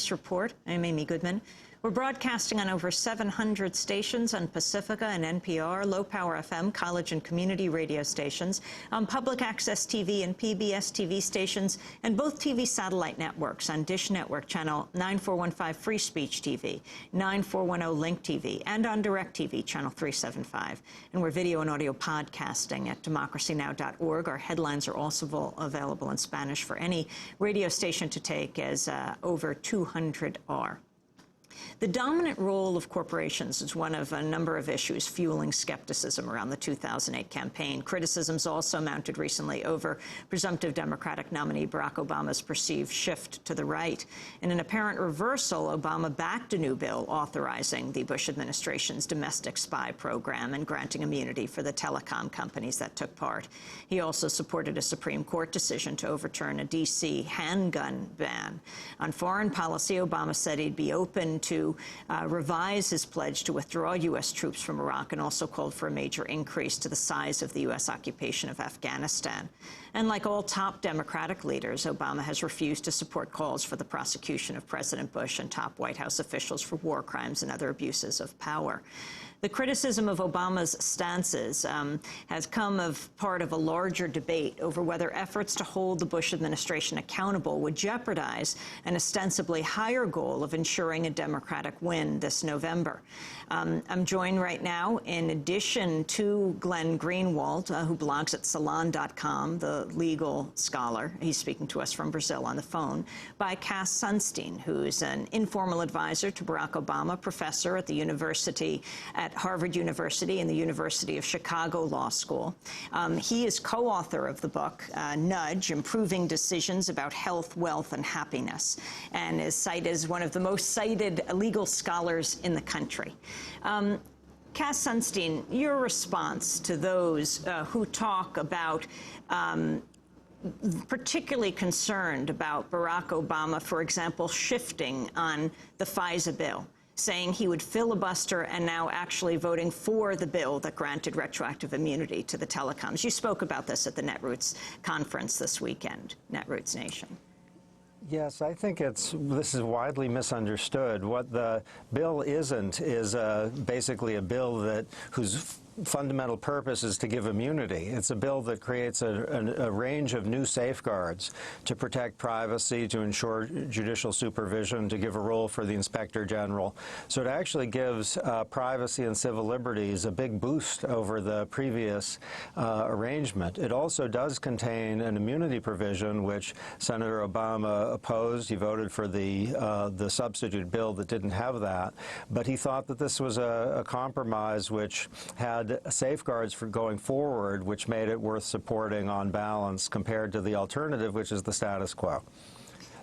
Report. I'm Amy Goodman. We're broadcasting on over 700 stations on Pacifica and NPR, low-power FM, college and community radio stations, on public access TV and PBS TV stations, and both TV satellite networks on Dish Network Channel 9415 Free Speech TV, 9410 Link TV, and on DirecTV Channel 375. And we're video and audio podcasting at democracynow.org. Our headlines are also available in Spanish for any radio station to take, as over 200 are. The dominant role of corporations is one of a number of issues fueling skepticism around the 2008 campaign. Criticisms also mounted recently over presumptive Democratic nominee Barack Obama's perceived shift to the right. In an apparent reversal, Obama backed a new bill authorizing the Bush administration's domestic spy program and granting immunity for the telecom companies that took part. He also supported a Supreme Court decision to overturn a D.C. handgun ban. On foreign policy, Obama said he'd be open to revise his pledge to withdraw U.S. troops from Iraq, and also called for a major increase to the size of the U.S. occupation of Afghanistan. And like all top Democratic leaders, Obama has refused to support calls for the prosecution of President Bush and top White House officials for war crimes and other abuses of power. The criticism of Obama's stances has come as part of a larger debate over whether efforts to hold the Bush administration accountable would jeopardize an ostensibly higher goal of ensuring a Democratic win this November. I'm joined right now, in addition to Glenn Greenwald, who blogs at Salon.com, the legal scholar. He's speaking to us from Brazil on the phone, by Cass Sunstein, who is an informal advisor to Barack Obama, professor at the university at Harvard University and the University of Chicago Law School. He is co-author of the book, Nudge, Improving Decisions About Health, Wealth, and Happiness, and is cited as one of the most cited legal scholars in the country. Cass Sunstein, your response to those who talk about particularly concerned about Barack Obama, for example, shifting on the FISA bill, saying he would filibuster, and now actually voting for the bill that granted retroactive immunity to the telecoms. You spoke about this at the Netroots conference this weekend, Netroots Nation. Yes, I think this is widely misunderstood. What the bill isn't is basically a bill whose fundamental purpose is to give immunity. It's a bill that creates a range of new safeguards to protect privacy, to ensure judicial supervision, to give a role for the Inspector General. So it actually gives privacy and civil liberties a big boost over the previous arrangement. It also does contain an immunity provision, which Senator Obama opposed. He voted for the substitute bill that didn't have that. But he thought that this was a compromise which had safeguards for going forward, which made it worth supporting on balance compared to the alternative, which is the status quo.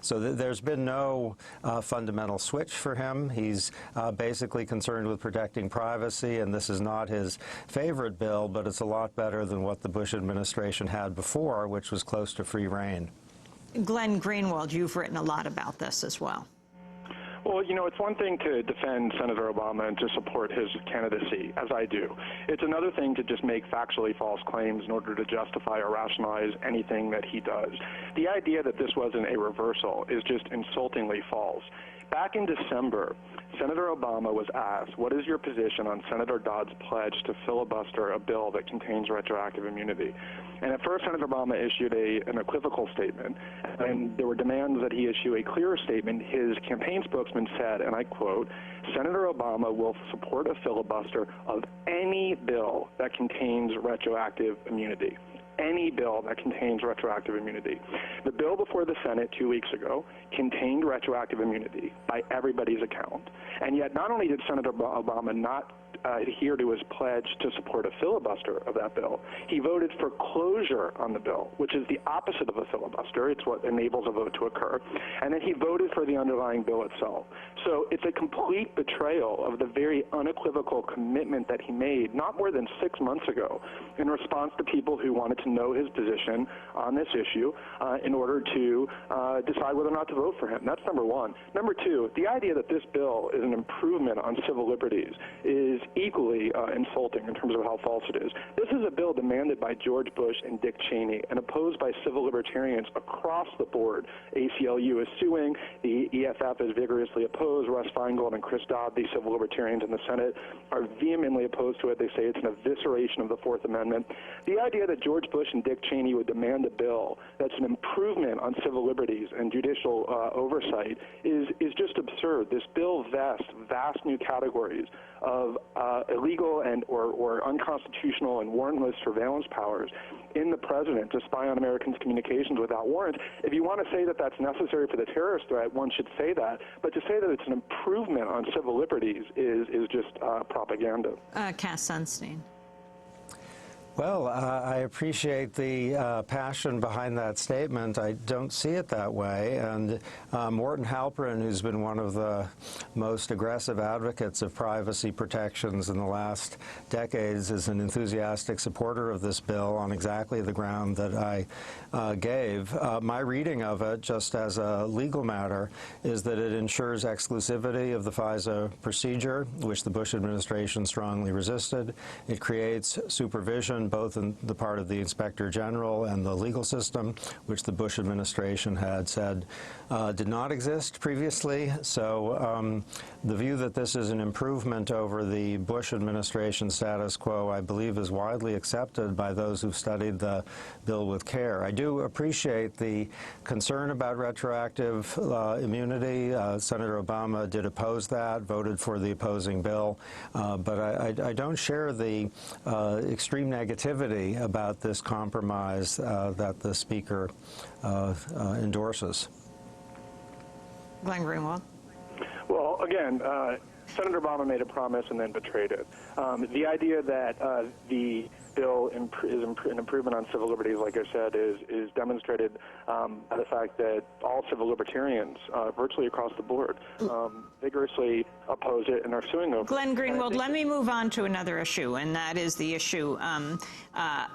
So there's been no fundamental switch for him. He's basically concerned with protecting privacy, and this is not his favorite bill, but it's a lot better than what the Bush administration had before, which was close to free rein. Glenn Greenwald, you've written a lot about this as well. Well, you know, it's one thing to defend Senator Obama and to support his candidacy, as I do. It's another thing to just make factually false claims in order to justify or rationalize anything that he does. The idea that this wasn't a reversal is just insultingly false. Back in December, Senator Obama was asked, what is your position on Senator Dodd's pledge to filibuster a bill that contains retroactive immunity? And at first, Senator Obama issued an equivocal statement, and there were demands that he issue a clearer statement. His campaign spokesman said, and I quote, Senator Obama will support a filibuster of any bill that contains retroactive immunity. Any bill that contains retroactive immunity. The bill before the Senate 2 weeks ago contained retroactive immunity by everybody's account. And yet not only did Senator Obama not adhere to his pledge to support a filibuster of that bill, he voted for closure on the bill, which is the opposite of a filibuster. It's what enables a vote to occur. And then he voted for the underlying bill itself. So it's a complete betrayal of the very unequivocal commitment that he made not more than 6 months ago in response to people who wanted to know his position on this issue in order to decide whether or not to vote for him. That's number one. Number two, the idea that this bill is an improvement on civil liberties is equally insulting in terms of how false it is. This is a bill demanded by George Bush and Dick Cheney and opposed by civil libertarians across the board. ACLU is suing. The EFF is vigorously opposed. Russ Feingold and Chris Dodd, the civil libertarians in the Senate, are vehemently opposed to it. They say it's an evisceration of the Fourth Amendment. The idea that George Bush and Dick Cheney would demand a bill that's an improvement on civil liberties and judicial oversight is just absurd. This bill vests vast new categories of illegal and or unconstitutional and warrantless surveillance powers in the president to spy on Americans' communications without warrants. If you want to say that that's necessary for the terrorist threat, one should say that. But to say that it's an improvement on civil liberties is just propaganda. Cass Sunstein. Well, I appreciate the passion behind that statement. I don't see it that way. And Morton Halperin, who's been one of the most aggressive advocates of privacy protections in the last decades, is an enthusiastic supporter of this bill on exactly the ground that I gave. My reading of it, just as a legal matter, is that it ensures exclusivity of the FISA procedure, which the Bush administration strongly resisted. It creates supervision both in the part of the Inspector General and the legal system, which the Bush administration had said did not exist previously. So the view that this is an improvement over the Bush administration status quo, I believe, is widely accepted by those who've studied the bill with care. I do appreciate the concern about retroactive immunity. Senator Obama did oppose that, voted for the opposing bill, but I don't share the extreme negativity about this compromise that the Speaker endorses. Glenn Greenwald. Well, again, Senator Obama made a promise and then betrayed it. The idea that the bill is an improvement on civil liberties, like I said, is demonstrated by the fact that all civil libertarians, virtually across the board, vigorously oppose it and are suing over it. Glenn Greenwald, let me move on to another issue, and that is the issue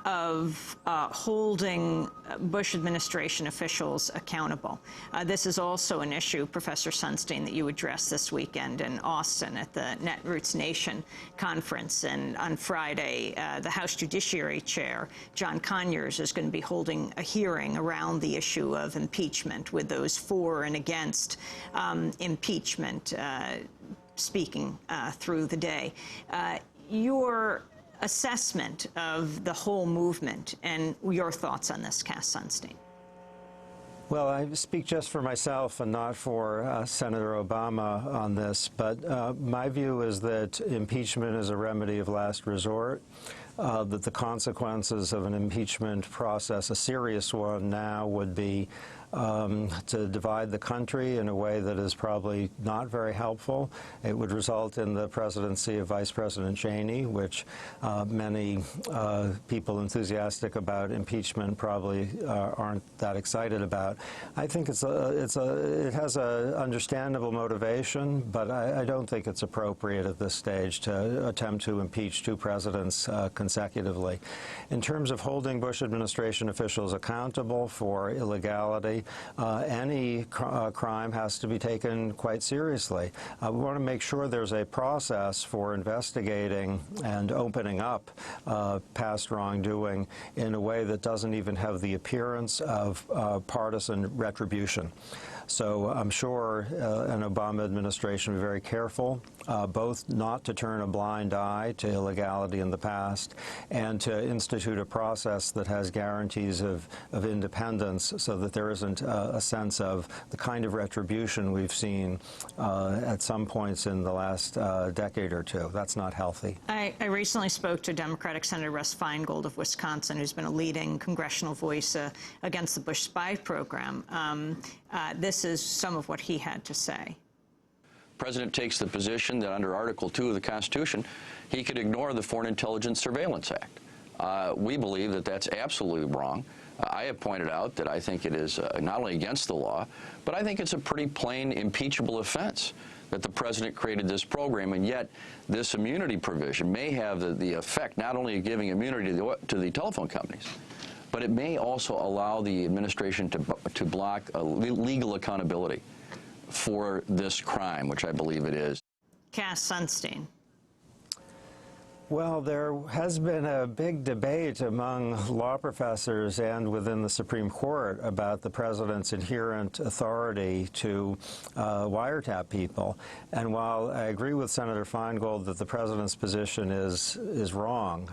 of holding Bush administration officials accountable. This is also an issue, Professor Sunstein, that you addressed this weekend in Austin at the Netroots Nation conference. And on Friday, the House Judiciary Chair, John Conyers, is going to be holding a hearing around the issue of impeachment with those for and against impeachment speaking through the day. Your assessment of the whole movement and your thoughts on this, Cass Sunstein. Well, I speak just for myself and not for Senator Obama on this, but my view is that impeachment is a remedy of last resort, that the consequences of an impeachment process, a serious one now, would be to divide the country in a way that is probably not very helpful. It would result in the presidency of Vice President Cheney, which many people enthusiastic about impeachment probably aren't that excited about. I think it has a understandable motivation, but I don't think it's appropriate at this stage to attempt to impeach two presidents consecutively. In terms of holding Bush administration officials accountable for illegality, any crime has to be taken quite seriously. We want to make sure there's a process for investigating and opening up past wrongdoing in a way that doesn't even have the appearance of partisan retribution. So I'm sure an Obama administration will be very careful, both not to turn a blind eye to illegality in the past and to institute a process that has guarantees of independence so that there isn't a sense of the kind of retribution we've seen at some points in the last decade or two. That's not healthy. I recently spoke to Democratic Senator Russ Feingold of Wisconsin, who's been a leading congressional voice against the Bush spy program. This is some of what he had to say. The President takes the position that under Article 2 of the Constitution, he could ignore the Foreign Intelligence Surveillance Act. We believe that that's absolutely wrong. I have pointed out that I think it is not only against the law, but I think it's a pretty plain impeachable offense that the President created this program, and yet this immunity provision may have the effect not only of giving immunity to the telephone companies, but it may also allow the administration to block legal accountability for this crime, which I believe it is. Cass Sunstein. Well, there has been a big debate among law professors and within the Supreme Court about the president's inherent authority to wiretap people. And while I agree with Senator Feingold that the president's position is wrong,